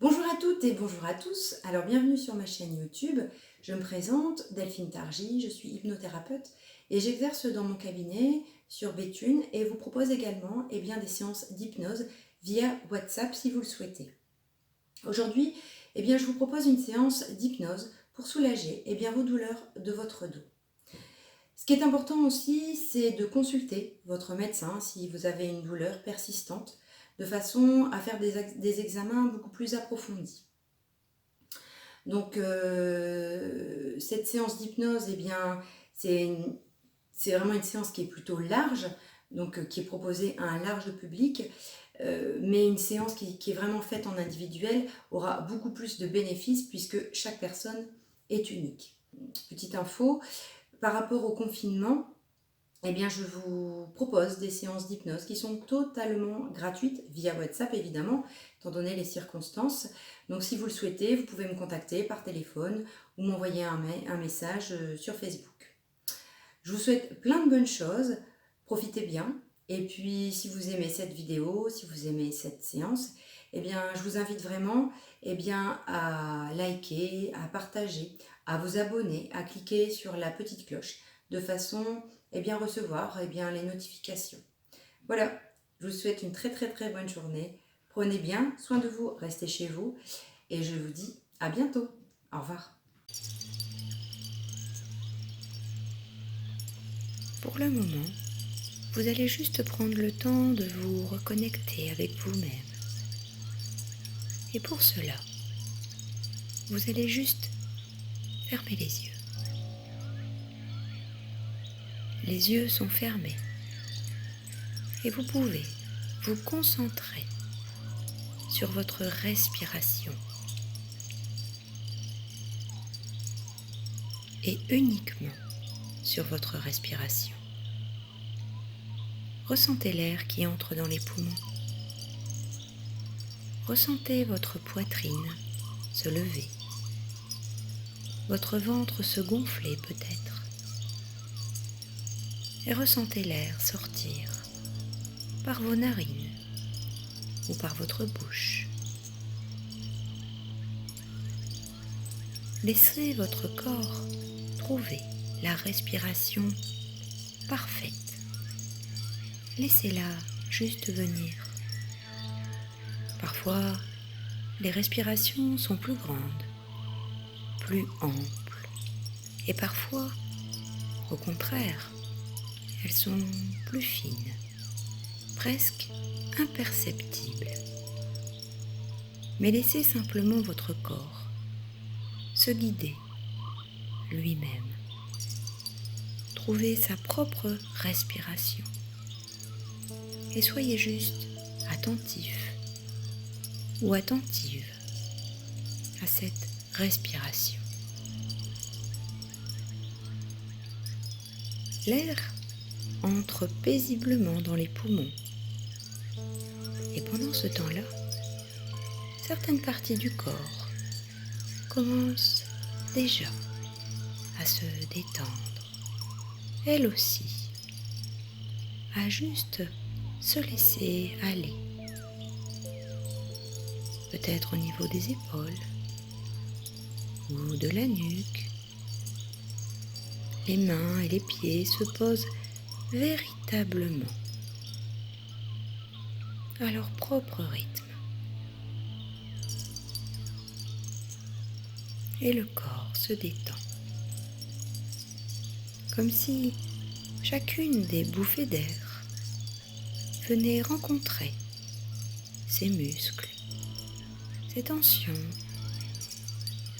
Bonjour à toutes et bonjour à tous. Alors bienvenue sur ma chaîne YouTube. Je me présente, Delphine Targy, je suis hypnothérapeute et j'exerce dans mon cabinet sur Béthune et vous propose également des séances d'hypnose via WhatsApp si vous le souhaitez. Aujourd'hui, je vous propose une séance d'hypnose pour soulager vos douleurs de votre dos. Ce qui est important aussi, c'est de consulter votre médecin si vous avez une douleur persistante, de façon à faire des examens beaucoup plus approfondis. Donc, cette séance d'hypnose, c'est vraiment une séance qui est plutôt large, donc qui est proposée à un large public, mais une séance qui est vraiment faite en individuel aura beaucoup plus de bénéfices puisque chaque personne est unique. Petite info, par rapport au confinement, je vous propose des séances d'hypnose qui sont totalement gratuites via WhatsApp évidemment, étant donné les circonstances. Donc si vous le souhaitez, vous pouvez me contacter par téléphone ou m'envoyer un message sur Facebook. Je vous souhaite plein de bonnes choses, profitez bien. Et puis si vous aimez cette vidéo, si vous aimez cette séance, je vous invite vraiment à liker, à partager, à vous abonner, à cliquer sur la petite cloche de façon recevoir les notifications. Voilà, je vous souhaite une très très très bonne journée. Prenez bien soin de vous, restez chez vous et je vous dis à bientôt. Au revoir. Pour le moment, vous allez juste prendre le temps de vous reconnecter avec vous-même. Et pour cela, vous allez juste fermer les yeux. Les yeux sont fermés et vous pouvez vous concentrer sur votre respiration et uniquement sur votre respiration. Ressentez l'air qui entre dans les poumons. Ressentez votre poitrine se lever, votre ventre se gonfler peut-être, et ressentez l'air sortir par vos narines ou par votre bouche. Laissez votre corps trouver la respiration parfaite. Laissez-la juste venir. Parfois, les respirations sont plus grandes, plus amples, et parfois, au contraire, elles sont plus fines, presque imperceptibles. Mais laissez simplement votre corps se guider lui-même, trouver sa propre respiration. Et soyez juste attentif ou attentive à cette respiration. L'air entre paisiblement dans les poumons. Et pendant ce temps-là, certaines parties du corps commencent déjà à se détendre, elles aussi, à juste se laisser aller. Peut-être au niveau des épaules ou de la nuque. Les mains et les pieds se posent véritablement à leur propre rythme. Et le corps se détend. Comme si chacune des bouffées d'air venait rencontrer ses muscles, ses tensions,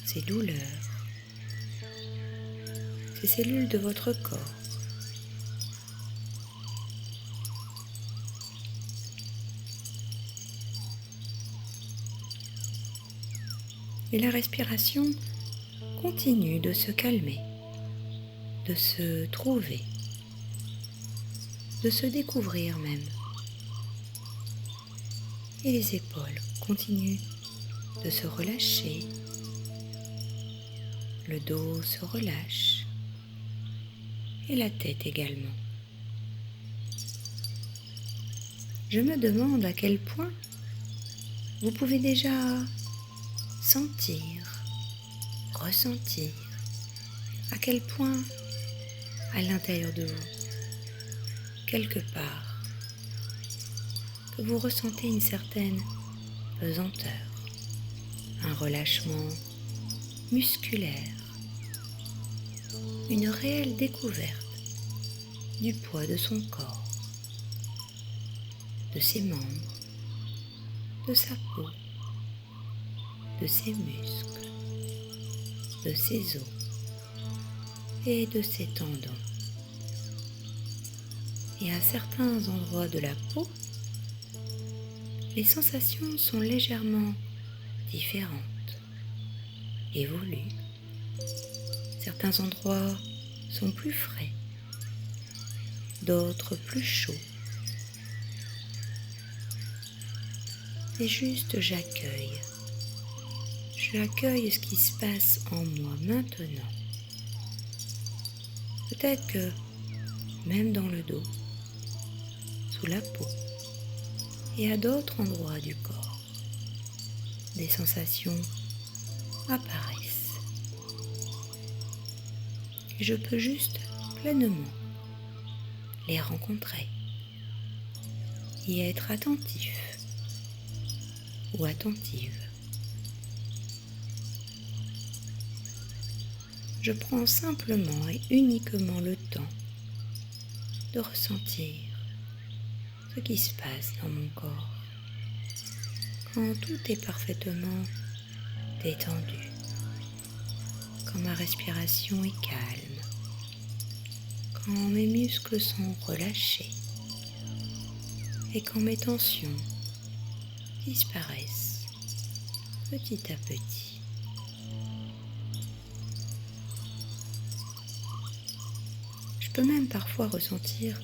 ses douleurs, ces cellules de votre corps. Et la respiration continue de se calmer, de se trouver, de se découvrir même. Et les épaules continuent de se relâcher, le dos se relâche et la tête également. Je me demande à quel point vous pouvez déjà sentir, ressentir à quel point, à l'intérieur de vous, quelque part, que vous ressentez une certaine pesanteur, un relâchement musculaire, une réelle découverte du poids de son corps, de ses membres, de sa peau, de ses muscles, de ses os et de ses tendons. Et à certains endroits de la peau, les sensations sont légèrement différentes, évoluent. Certains endroits sont plus frais, d'autres plus chauds. Et juste j'accueille ce qui se passe en moi maintenant. Peut-être que même dans le dos, sous la peau et à d'autres endroits du corps, des sensations apparaissent. Et je peux juste pleinement les rencontrer, y être attentif ou attentive. Je prends simplement et uniquement le temps de ressentir ce qui se passe dans mon corps quand tout est parfaitement détendu, quand ma respiration est calme, quand mes muscles sont relâchés et quand mes tensions disparaissent petit à petit. Je peux même parfois ressentir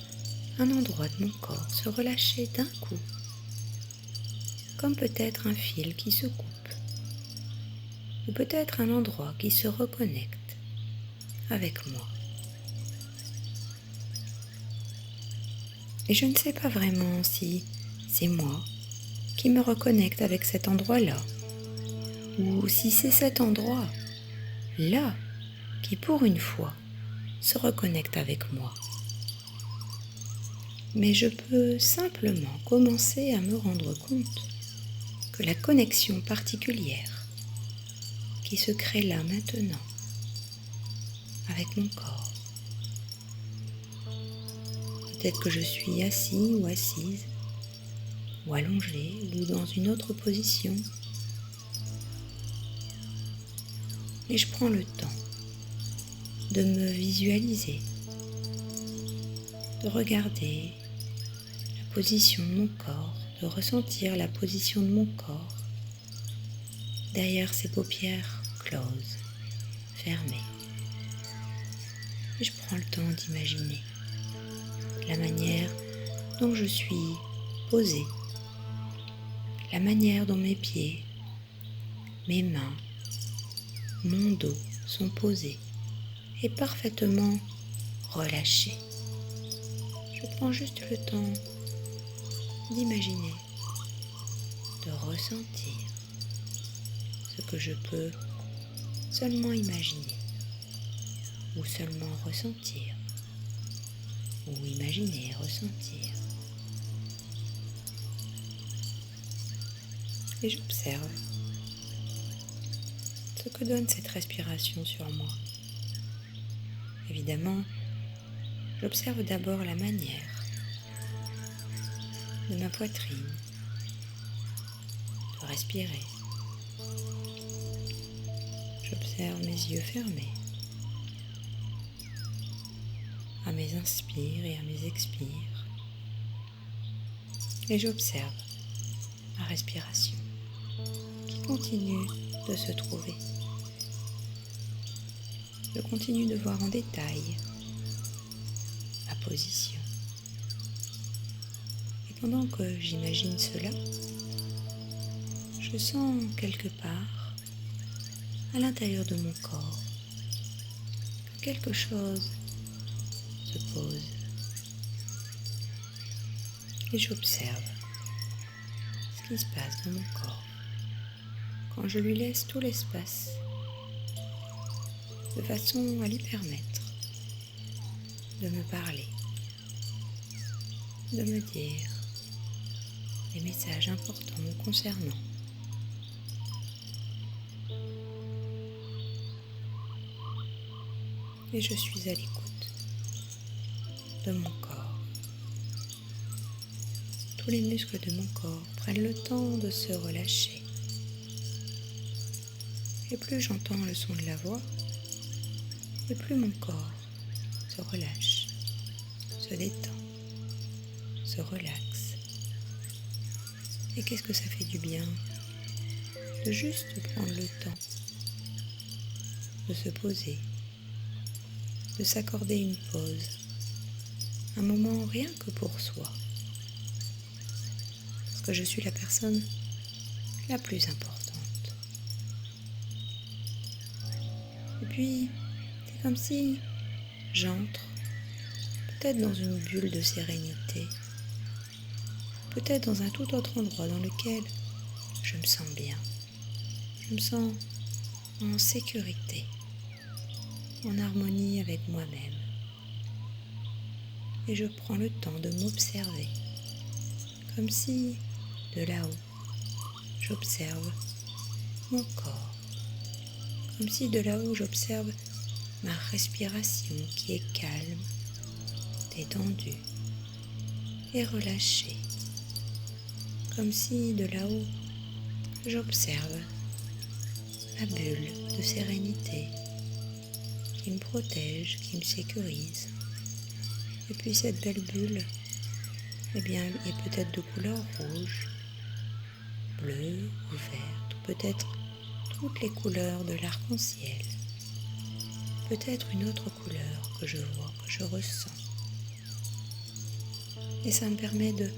un endroit de mon corps se relâcher d'un coup, comme peut-être un fil qui se coupe, ou peut-être un endroit qui se reconnecte avec moi. Et je ne sais pas vraiment si c'est moi qui me reconnecte avec cet endroit-là, ou si c'est cet endroit-là qui, pour une fois, se reconnecte avec moi. Mais je peux simplement commencer à me rendre compte que la connexion particulière qui se crée là maintenant avec mon corps, peut-être que je suis assis ou assise, ou allongé, ou dans une autre position. Et je prends le temps de me visualiser, de regarder la position de mon corps, de ressentir la position de mon corps derrière ces paupières closes, fermées. Et je prends le temps d'imaginer la manière dont je suis posée, la manière dont mes pieds, mes mains, mon dos sont posés et parfaitement relâchés. Je prends juste le temps d'imaginer, de ressentir ce que je peux seulement imaginer ou seulement ressentir ou imaginer et ressentir. Et j'observe ce que donne cette respiration sur moi. Évidemment, j'observe d'abord la manière de ma poitrine de respirer. J'observe mes yeux fermés à mes inspires et à mes expires. Et j'observe ma respiration qui continue de se trouver. Je continue de voir en détail ma position. Et pendant que j'imagine cela, je sens quelque part à l'intérieur de mon corps que quelque chose se pose. Et j'observe ce qui se passe dans mon corps. quand je lui laisse tout l'espace, de façon à lui permettre de me parler, de me dire des messages importants me concernant. Et je suis à l'écoute de mon corps. Tous les muscles de mon corps prennent le temps de se relâcher. Et plus j'entends le son de la voix, et plus mon corps se relâche, se détend, se relaxe. Et qu'est-ce que ça fait du bien de juste prendre le temps de se poser, de s'accorder une pause, un moment rien que pour soi. Parce que je suis la personne la plus importante. Et puis, c'est comme si j'entre peut-être dans une bulle de sérénité, peut-être dans un tout autre endroit dans lequel je me sens bien. Je me sens en sécurité, en harmonie avec moi-même. Et je prends le temps de m'observer, comme si, de là-haut, j'observe mon corps, comme si de là-haut j'observe ma respiration qui est calme, détendue et relâchée, comme si de là-haut j'observe ma bulle de sérénité qui me protège, qui me sécurise. Et puis cette belle bulle, eh bien, est peut-être de couleur rouge, bleue ou verte, ou peut-être toutes les couleurs de l'arc-en-ciel. Peut-être une autre couleur que je vois, que je ressens. Et ça me permet de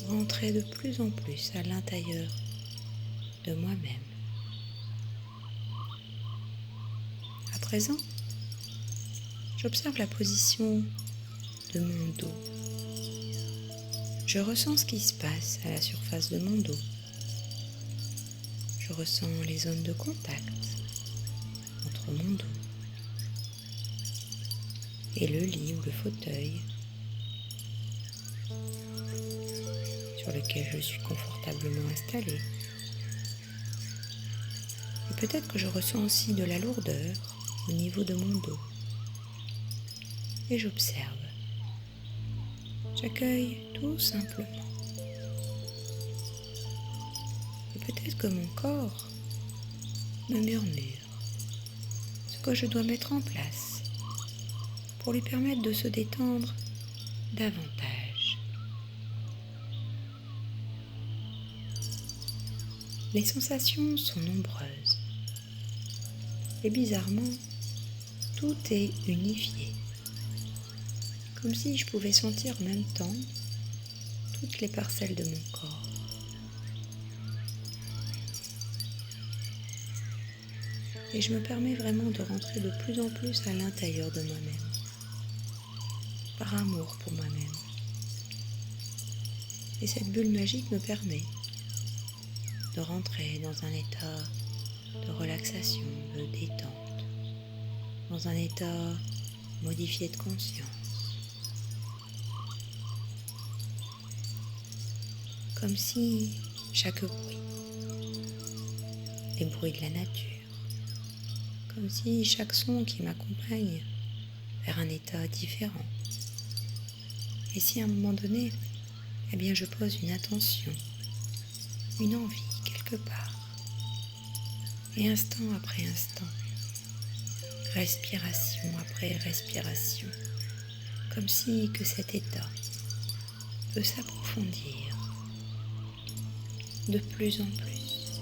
rentrer de plus en plus à l'intérieur de moi-même. À présent, j'observe la position de mon dos. Je ressens ce qui se passe à la surface de mon dos. Je ressens les zones de contact entre mon dos et le lit ou le fauteuil sur lequel je suis confortablement installée. Et peut-être que je ressens aussi de la lourdeur au niveau de mon dos. Et j'observe. J'accueille tout simplement. Et peut-être que mon corps me murmure ce que je dois mettre en place pour lui permettre de se détendre davantage. Les sensations sont nombreuses et bizarrement, tout est unifié. Comme si je pouvais sentir en même temps toutes les parcelles de mon corps. Et je me permets vraiment de rentrer de plus en plus à l'intérieur de moi-même, par amour pour moi-même. Et cette bulle magique me permet de rentrer dans un état de relaxation, de détente, dans un état modifié de conscience. Comme si chaque bruit, les bruits de la nature, comme si chaque son qui m'accompagne vers un état différent. Et si à un moment donné, eh bien je pose une attention, une envie quelque part, et instant après instant, respiration après respiration, comme si que cet état peut s'approfondir de plus en plus,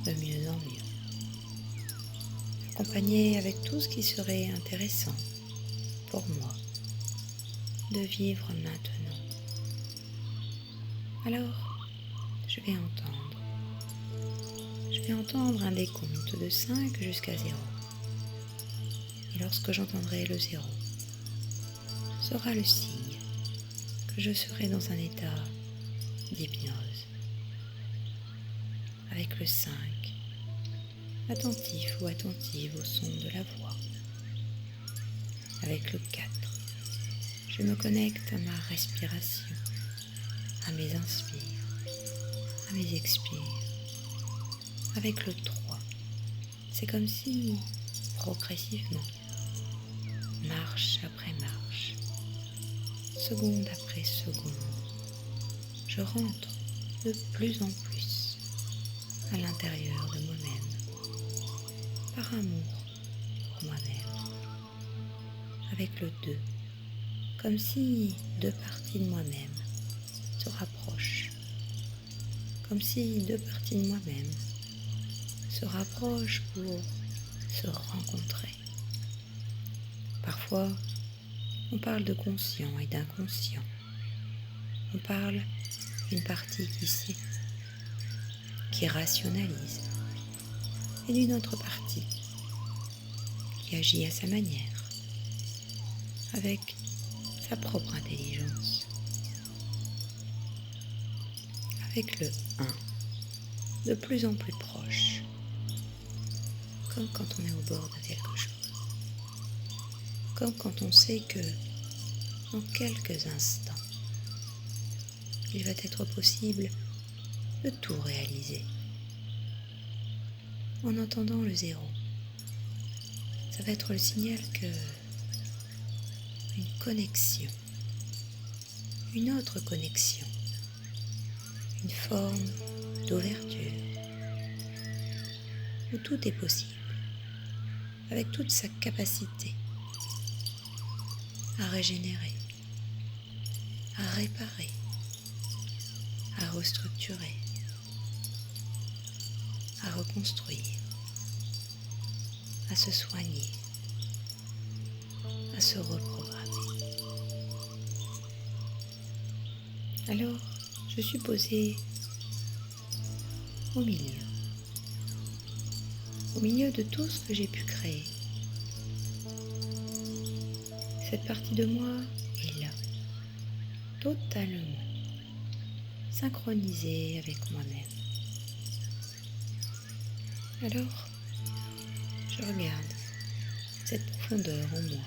de mieux en mieux, accompagné avec tout ce qui serait intéressant pour moi de vivre maintenant. Alors, je vais entendre un décompte de 5 jusqu'à 0. Et lorsque j'entendrai le 0, sera le signe que je serai dans un état d'hypnose. Avec le 5, attentif ou attentive au son de la voix. Avec le 4, je me connecte à ma respiration, à mes inspires, à mes expires. Avec le 3, c'est comme si, progressivement, marche après marche, seconde après seconde, je rentre de plus en plus à l'intérieur de moi-même, par amour pour moi-même. Avec le 2, comme si deux parties de moi-même se rapprochent, comme si deux parties de moi-même se rapprochent pour se rencontrer. Parfois, on parle de conscient et d'inconscient. On parle d'une partie qui sait, qui rationalise, et d'une autre partie qui agit à sa manière, avec sa propre intelligence. Avec le 1, de plus en plus proche, comme quand on est au bord de quelque chose, comme quand on sait que dans quelques instants, il va être possible de tout réaliser. En entendant le 0, ça va être le signal que une connexion, une autre connexion, une forme d'ouverture, où tout est possible, avec toute sa capacité à régénérer, à réparer, à restructurer, à reconstruire, à se soigner, à se reprogrammer. Alors, je suis posée au milieu de tout ce que j'ai pu créer. Cette partie de moi est là, totalement synchronisée avec moi-même. Alors, je regarde cette profondeur en moi.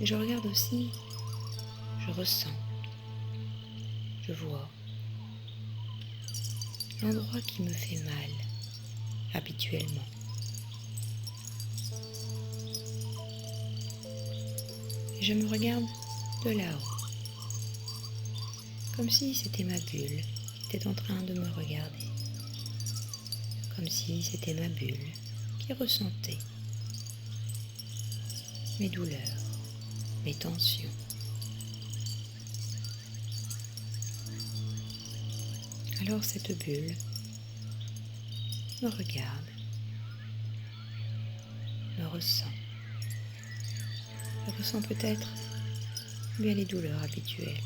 Et je regarde aussi, je ressens, je vois l'endroit qui me fait mal habituellement. Et je me regarde de là-haut, comme si c'était ma bulle qui était en train de me regarder, comme si c'était ma bulle qui ressentait mes douleurs, mes tensions. Alors cette bulle me regarde, me ressent. Elle ressent peut-être bien les douleurs habituelles.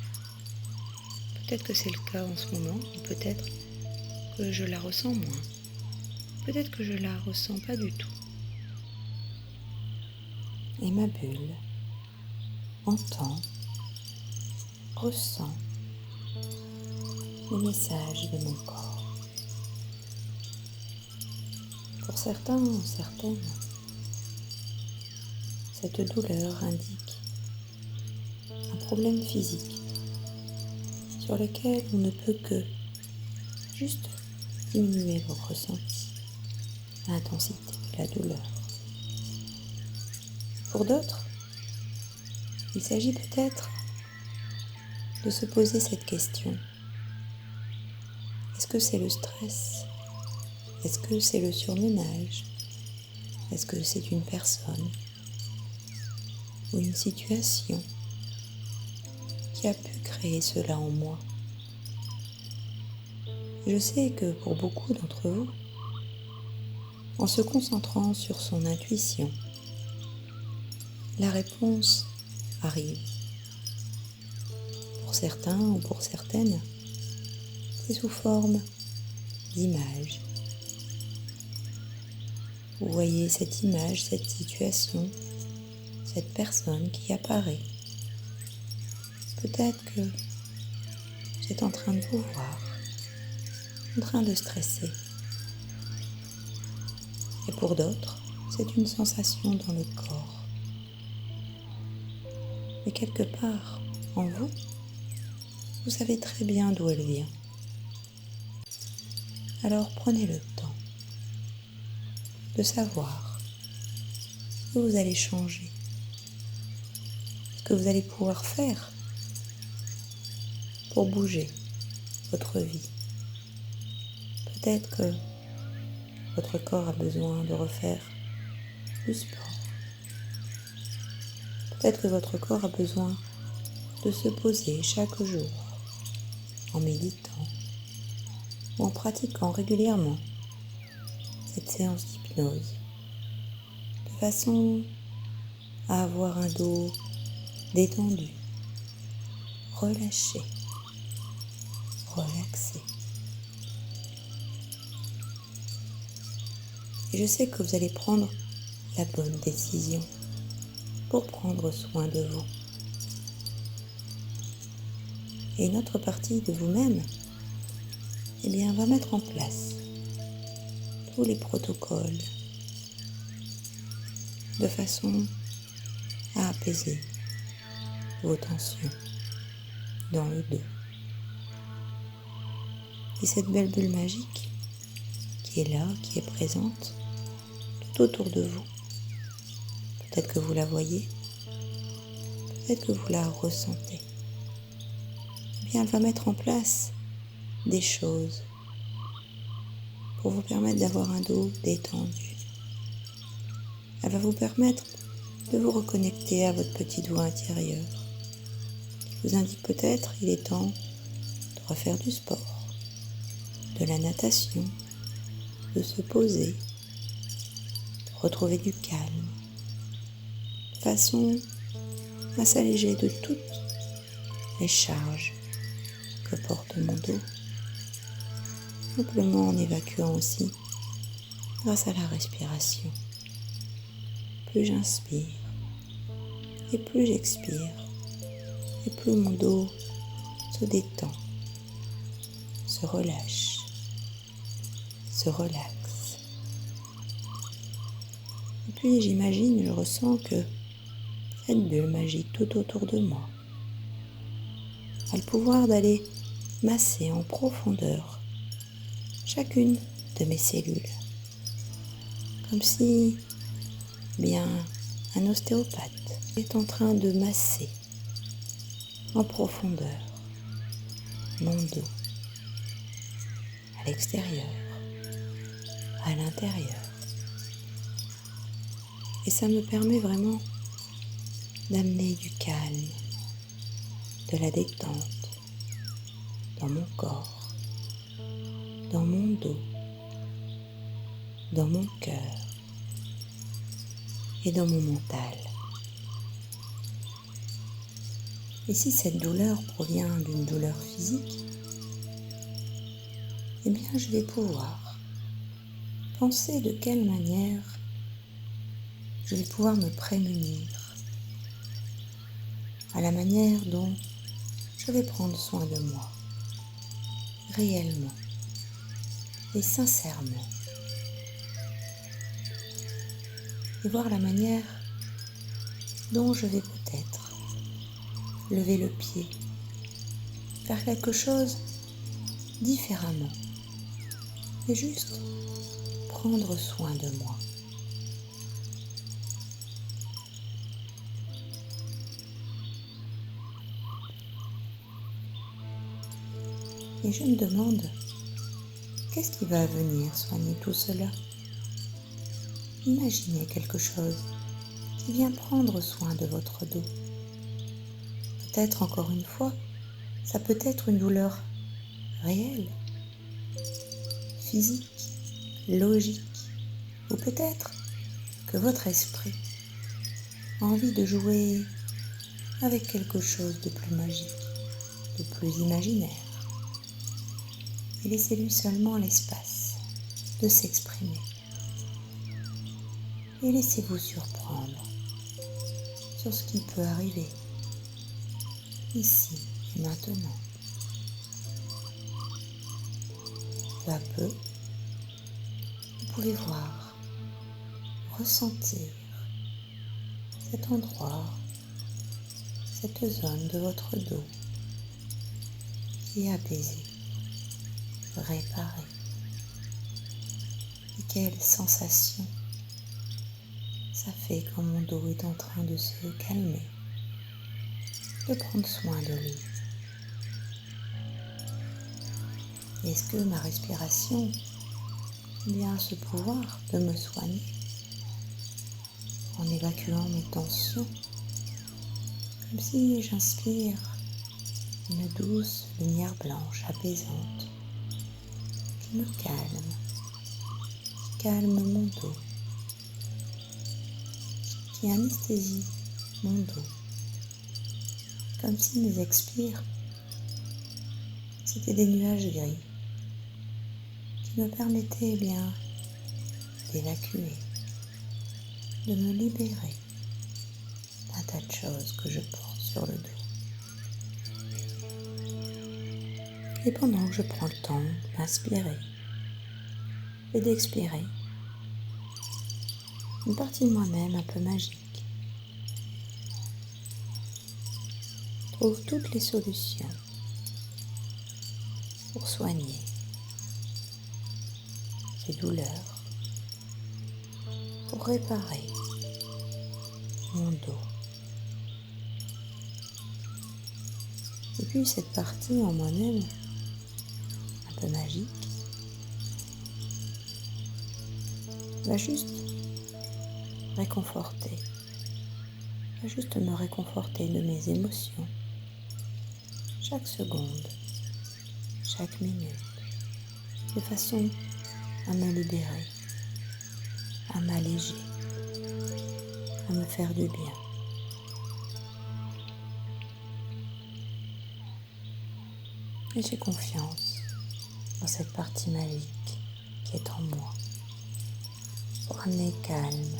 Peut-être que c'est le cas en ce moment, ou peut-être que je la ressens moins. Peut-être que je la ressens pas du tout. Et ma bulle entend, ressent les messages de mon corps. Pour certains ou certaines, cette douleur indique un problème physique sur lequel on ne peut que juste diminuer vos ressentis, l'intensité de la douleur. Pour d'autres, il s'agit peut-être de se poser cette question. Est-ce que c'est le stress? Est-ce que c'est le surmenage? Est-ce que c'est une personne ou une situation qui a pu créer cela en moi? Je sais que pour beaucoup d'entre vous, en se concentrant sur son intuition, la réponse arrive. Pour certains ou pour certaines, c'est sous forme d'images. Vous voyez cette image, cette situation, cette personne qui apparaît. Peut-être que vous êtes en train de vous voir, en train de stresser, Et pour d'autres, c'est une sensation dans le corps. Mais quelque part en vous, vous savez très bien d'où elle vient. Alors prenez le temps de savoir ce que vous allez changer, ce que vous allez pouvoir faire pour bouger votre vie. Peut-être que votre corps a besoin de refaire du sport. Peut-être que votre corps a besoin de se poser chaque jour en méditant ou en pratiquant régulièrement cette séance d'hypnose de façon à avoir un dos détendu, relâché, relaxé. Et je sais que vous allez prendre la bonne décision pour prendre soin de vous. Et une autre partie de vous-même, va mettre en place tous les protocoles de façon à apaiser vos tensions dans le dos. Et cette belle bulle magique qui est là, qui est présente tout autour de vous, peut-être que vous la voyez, peut-être que vous la ressentez. Elle va mettre en place des choses pour vous permettre d'avoir un dos détendu. Elle va vous permettre de vous reconnecter à votre petit doigt intérieur qui vous indique peut-être qu'il est temps de refaire du sport, de la natation, de se poser, de retrouver du calme, de façon à s'alléger de toutes les charges que porte mon dos, simplement en évacuant aussi grâce à la respiration. Plus j'inspire et plus j'expire, et plus mon dos se détend, se relâche, se relaxe. Et puis j'imagine, je ressens que cette bulle magique tout autour de moi a le pouvoir d'aller masser en profondeur chacune de mes cellules, comme si un ostéopathe est en train de masser en profondeur mon dos, à l'extérieur, à l'intérieur. Et ça me permet vraiment d'amener du calme, de la détente dans mon corps, dans mon dos, dans mon cœur et dans mon mental. Et si cette douleur provient d'une douleur physique, je vais pouvoir penser de quelle manière je vais pouvoir me prémunir à la manière dont je vais prendre soin de moi, réellement et sincèrement. Et voir la manière dont je vais peut-être lever le pied, faire quelque chose différemment et juste prendre soin de moi. Et je me demande, qu'est-ce qui va venir soigner tout cela? Imaginez quelque chose qui vient prendre soin de votre dos. Peut-être encore une fois, ça peut être une douleur réelle, physique, logique, ou peut-être que votre esprit a envie de jouer avec quelque chose de plus magique, de plus imaginaire. Et laissez-lui seulement l'espace de s'exprimer. Et laissez-vous surprendre sur ce qui peut arriver ici et maintenant. Peu à peu, vous pouvez voir ressentir cet endroit, cette zone de votre dos qui est apaisée, réparée. Et quelle sensation ça fait quand mon dos est en train de se calmer, de prendre soin de lui. Est-ce que ma respiration a bien ce pouvoir de me soigner en évacuant mes tensions, comme si j'inspire une douce lumière blanche apaisante qui me calme, qui calme mon dos, qui anesthésie mon dos, comme si mes expires c'était des nuages gris qui me permettaient bien d'évacuer, de me libérer d'un tas de choses que je porte sur le dos. Et pendant que je prends le temps d'inspirer et d'expirer, une partie de moi-même un peu magique trouve toutes les solutions pour soigner ces douleurs, pour réparer mon dos. Et puis cette partie en moi-même, un peu magique, va juste réconforter, va juste me réconforter de mes émotions, chaque seconde, chaque minute, de façon à me libérer, à m'alléger, à me faire du bien. Et j'ai confiance dans cette partie magique qui est en moi pour amener calme,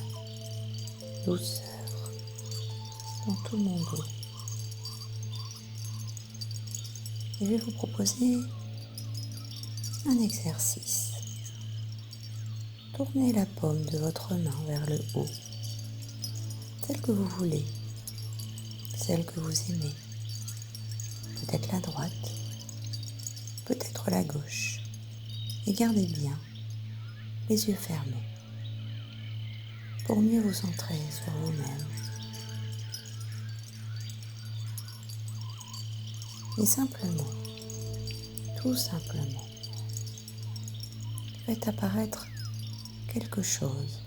douceur dans tout mon dos. Et je vais vous proposer un exercice. Tournez la paume de votre main vers le haut, celle que vous voulez, celle que vous aimez. Peut-être la droite, peut-être la gauche. Et gardez bien les yeux fermés pour mieux vous centrer sur vous-même. Et simplement, tout simplement, faites apparaître quelque chose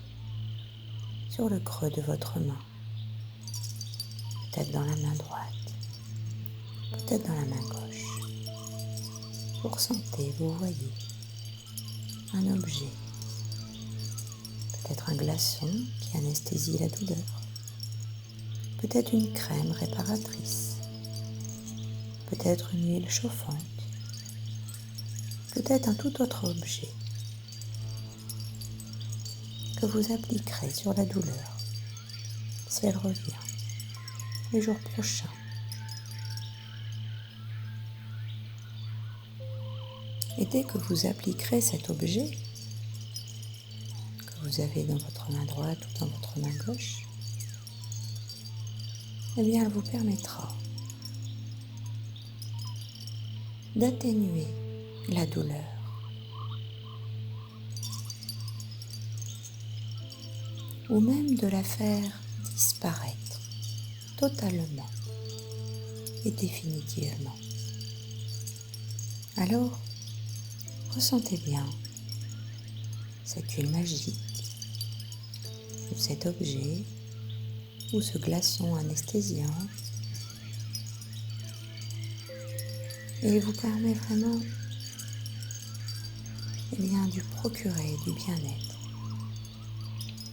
sur le creux de votre main, peut-être dans la main droite, peut-être dans la main gauche. Vous ressentez, vous voyez un objet, peut-être un glaçon qui anesthésie la douleur, peut-être une crème réparatrice, peut-être une huile chauffante, peut-être un tout autre objet que vous appliquerez sur la douleur si elle revient les jours prochains. Et dès que vous appliquerez cet objet que vous avez dans votre main droite ou dans votre main gauche, eh bien elle vous permettra d'atténuer la douleur, ou même de la faire disparaître totalement et définitivement. Alors, ressentez bien cette huile magique, ou cet objet, ou ce glaçon anesthésiant, et il vous permet vraiment de lui procurer du bien-être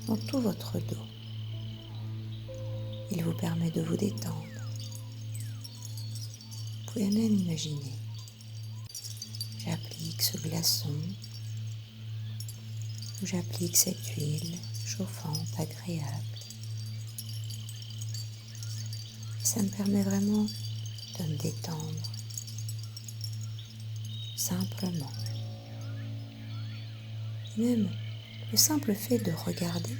dans tout votre dos. Il vous permet de vous détendre. Vous pouvez même imaginer, j'applique ce glaçon, ou j'applique cette huile chauffante, agréable. Ça me permet vraiment de me détendre, simplement. Et même le simple fait de regarder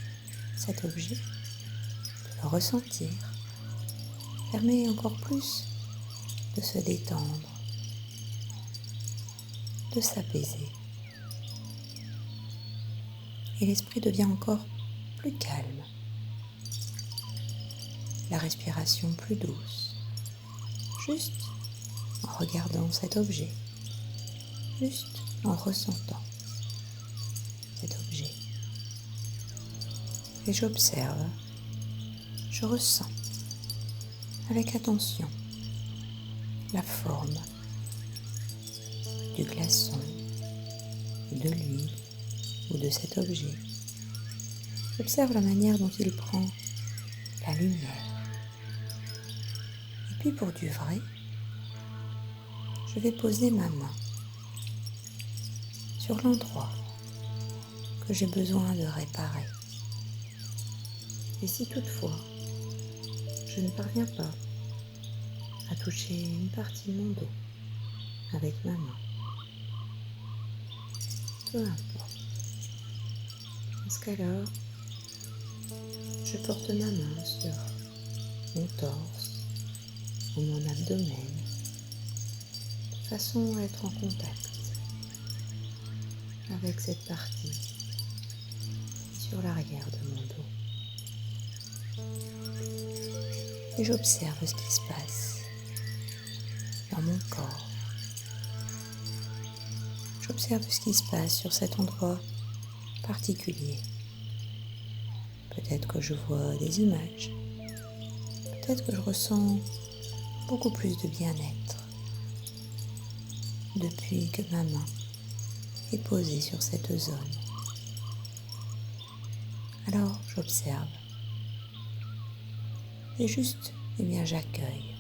cet objet, de le ressentir, permet encore plus de se détendre, de s'apaiser. Et l'esprit devient encore plus calme, la respiration plus douce, juste en regardant cet objet, juste en ressentant cet objet. Et j'observe, je ressens avec attention la forme du glaçon, de l'huile ou de cet objet. J'observe la manière dont il prend la lumière. Et puis pour du vrai, je vais poser ma main sur l'endroit que j'ai besoin de réparer. Et si toutefois, je ne parviens pas à toucher une partie de mon dos avec ma main, peu importe. Dans ce cas-là, je porte ma main sur mon torse ou mon abdomen, de façon à être en contact avec cette partie sur l'arrière de mon dos. Et j'observe ce qui se passe dans mon corps. J'observe ce qui se passe sur cet endroit particulier. Peut-être que je vois des images. Peut-être que je ressens beaucoup plus de bien-être depuis que ma main est posée sur cette zone. Alors j'observe. Et juste, j'accueille.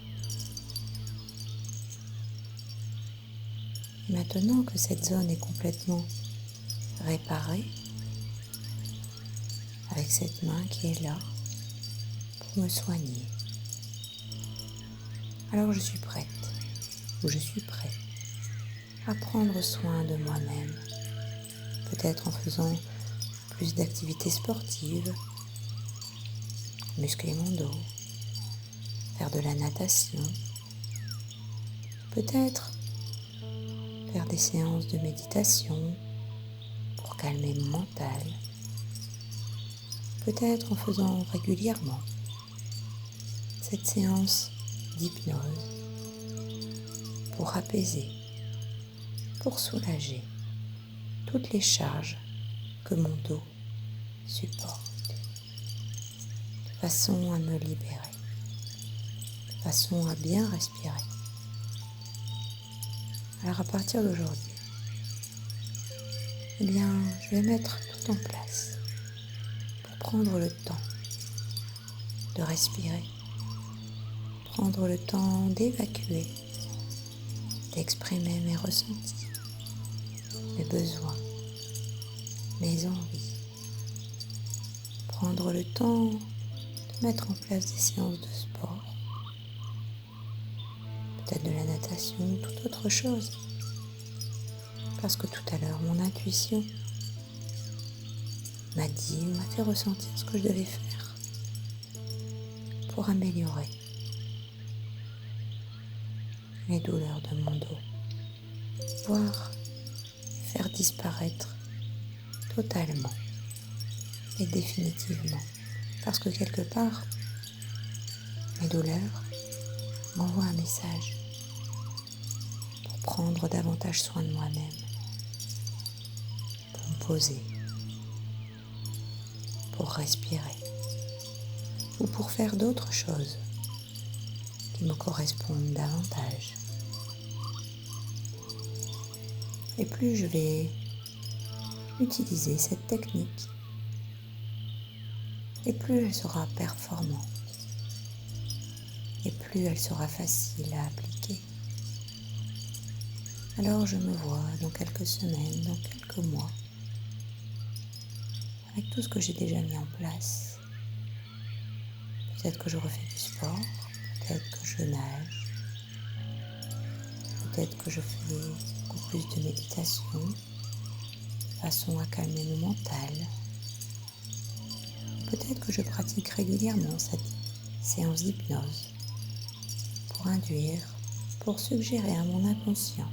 Et maintenant que cette zone est complètement réparée, avec cette main qui est là pour me soigner, alors je suis prête, ou je suis prêt à prendre soin de moi-même, peut-être en faisant plus d'activités sportives, muscler mon dos, faire de la natation, peut-être faire des séances de méditation pour calmer mon mental, peut-être en faisant régulièrement cette séance d'hypnose pour apaiser, pour soulager toutes les charges que mon dos supporte, de façon à me libérer, de façon à bien respirer. Alors à partir d'aujourd'hui, je vais mettre tout en place pour prendre le temps de respirer, prendre le temps d'évacuer, d'exprimer mes ressentis, mes besoins, mes envies, prendre le temps de mettre en place des séances de sport, peut-être de la natation ou toute autre chose. Parce que tout à l'heure, mon intuition m'a fait ressentir ce que je devais faire pour améliorer les douleurs de mon dos, voire faire disparaître totalement et définitivement. Parce que quelque part, mes douleurs m'envoient un message pour prendre davantage soin de moi-même, pour me poser, pour respirer ou pour faire d'autres choses qui me correspondent davantage. Et plus je vais utiliser cette technique, et plus elle sera performante, et plus elle sera facile à appliquer. Alors je me vois dans quelques semaines, dans quelques mois, avec tout ce que j'ai déjà mis en place. Peut-être que je refais du sport, peut-être que je nage, peut-être que je fais beaucoup plus de méditation, de façon à calmer mon mental. peut-être que je pratique régulièrement cette séance d'hypnose pour induire, pour suggérer à mon inconscient,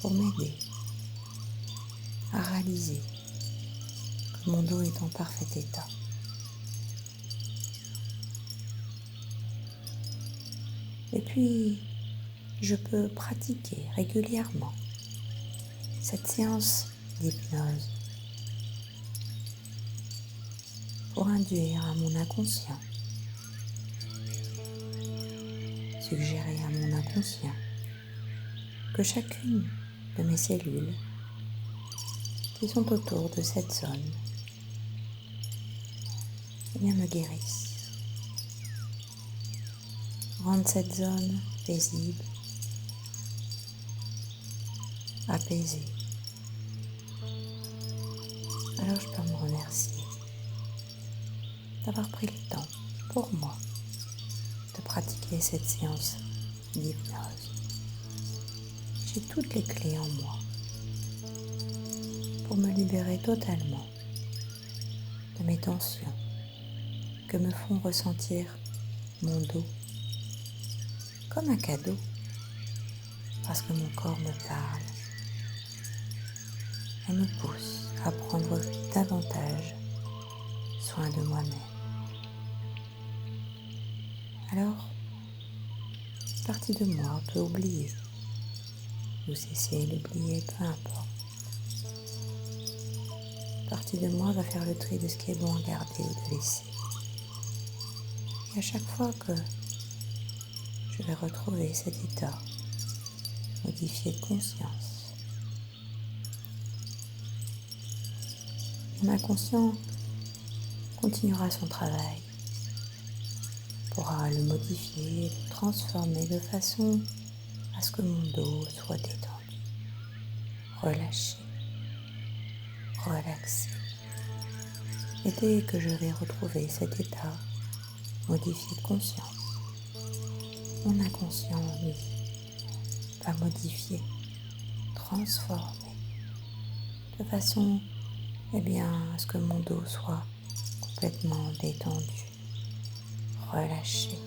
pour m'aider à réaliser que mon dos est en parfait état. Et puis, je peux pratiquer régulièrement cette séance d'hypnose pour induire à mon inconscient, suggérer à mon inconscient que chacune de mes cellules qui sont autour de cette zone me guérissent, rendent cette zone paisible, apaisée. Alors je peux me remercier d'avoir pris le temps pour moi de pratiquer cette séance d'hypnose. J'ai toutes les clés en moi pour me libérer totalement de mes tensions que me font ressentir mon dos comme un cadeau parce que mon corps me parle et me pousse à prendre davantage soin de moi-même. Alors, une partie de moi peut oublier ou cesser d'oublier, peu importe. Une partie de moi va faire le tri de ce qui est bon à garder ou de laisser. Et à chaque fois que je vais retrouver cet état modifié de conscience, mon inconscient continuera son travail, pourra le modifier, le transformer de façon à ce que mon dos soit détendu, relâché, relaxé. Et dès que je vais retrouver cet état modifié de conscience, mon inconscient, lui, va modifier, transformer, de façon, à ce que mon dos soit complètement détendu, relâché,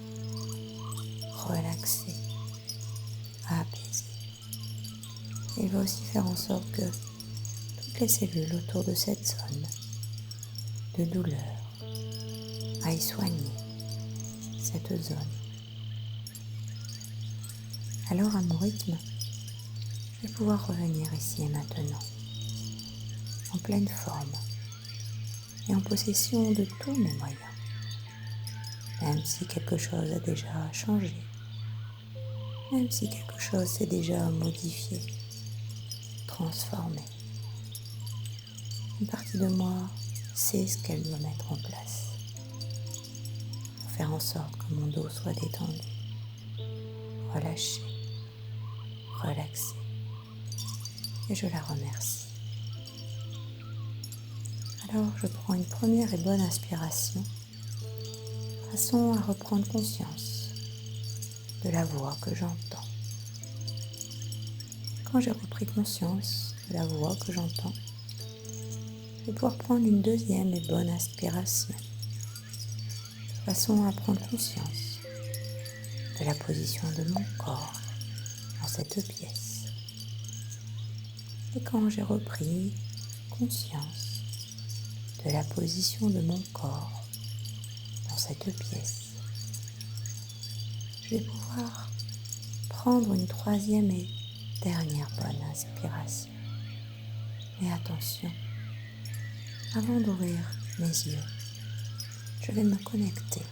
relaxé, apaisé. Il va aussi faire en sorte que toutes les cellules autour de cette zone de douleur aillent soigner cette zone. Alors à mon rythme, je vais pouvoir revenir ici et maintenant, en pleine forme et en possession de tous mes moyens, même si quelque chose a déjà changé, même si quelque chose s'est déjà modifié, transformé. Une partie de moi sait ce qu'elle doit mettre en place pour faire en sorte que mon dos soit détendu, relâché, relaxé. Et je la remercie. Alors je prends une première et bonne inspiration, de façon à reprendre conscience de la voix que j'entends. Quand j'ai repris conscience de la voix que j'entends, je vais pouvoir prendre une deuxième et bonne inspiration, de façon à prendre conscience de la position de mon corps dans cette pièce. Et quand j'ai repris conscience de la position de mon corps dans cette pièce, je vais pouvoir prendre une troisième et dernière bonne inspiration. Mais attention, avant d'ouvrir mes yeux, je vais me connecter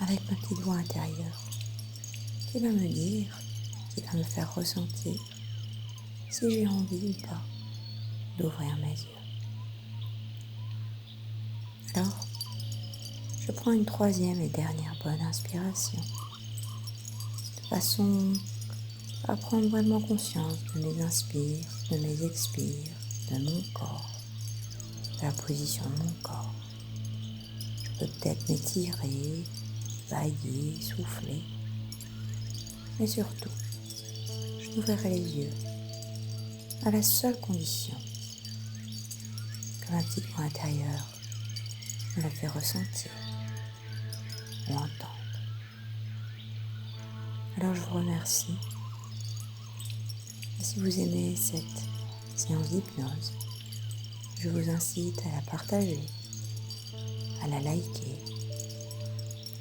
avec ma petite voix intérieure qui va me dire, qui va me faire ressentir si j'ai envie ou pas d'ouvrir mes yeux. Alors, je prends une troisième et dernière bonne inspiration, de façon à prendre vraiment conscience de mes inspires, de mes expires, de mon corps, de la position de mon corps. Je peux peut-être m'étirer, bailler, souffler, mais surtout, je n'ouvrirai les yeux à la seule condition que que ma petite voix intérieure me la fait ressentir ou entendre. Alors je vous remercie. Et si vous aimez cette séance d'hypnose, je vous incite à la partager, à la liker,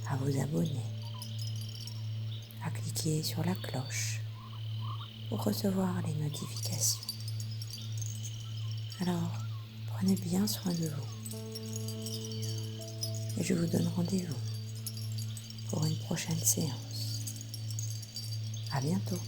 à vous abonner, à cliquer sur la cloche pour recevoir les notifications. Alors, prenez bien soin de vous et je vous donne rendez-vous pour une prochaine séance. À bientôt.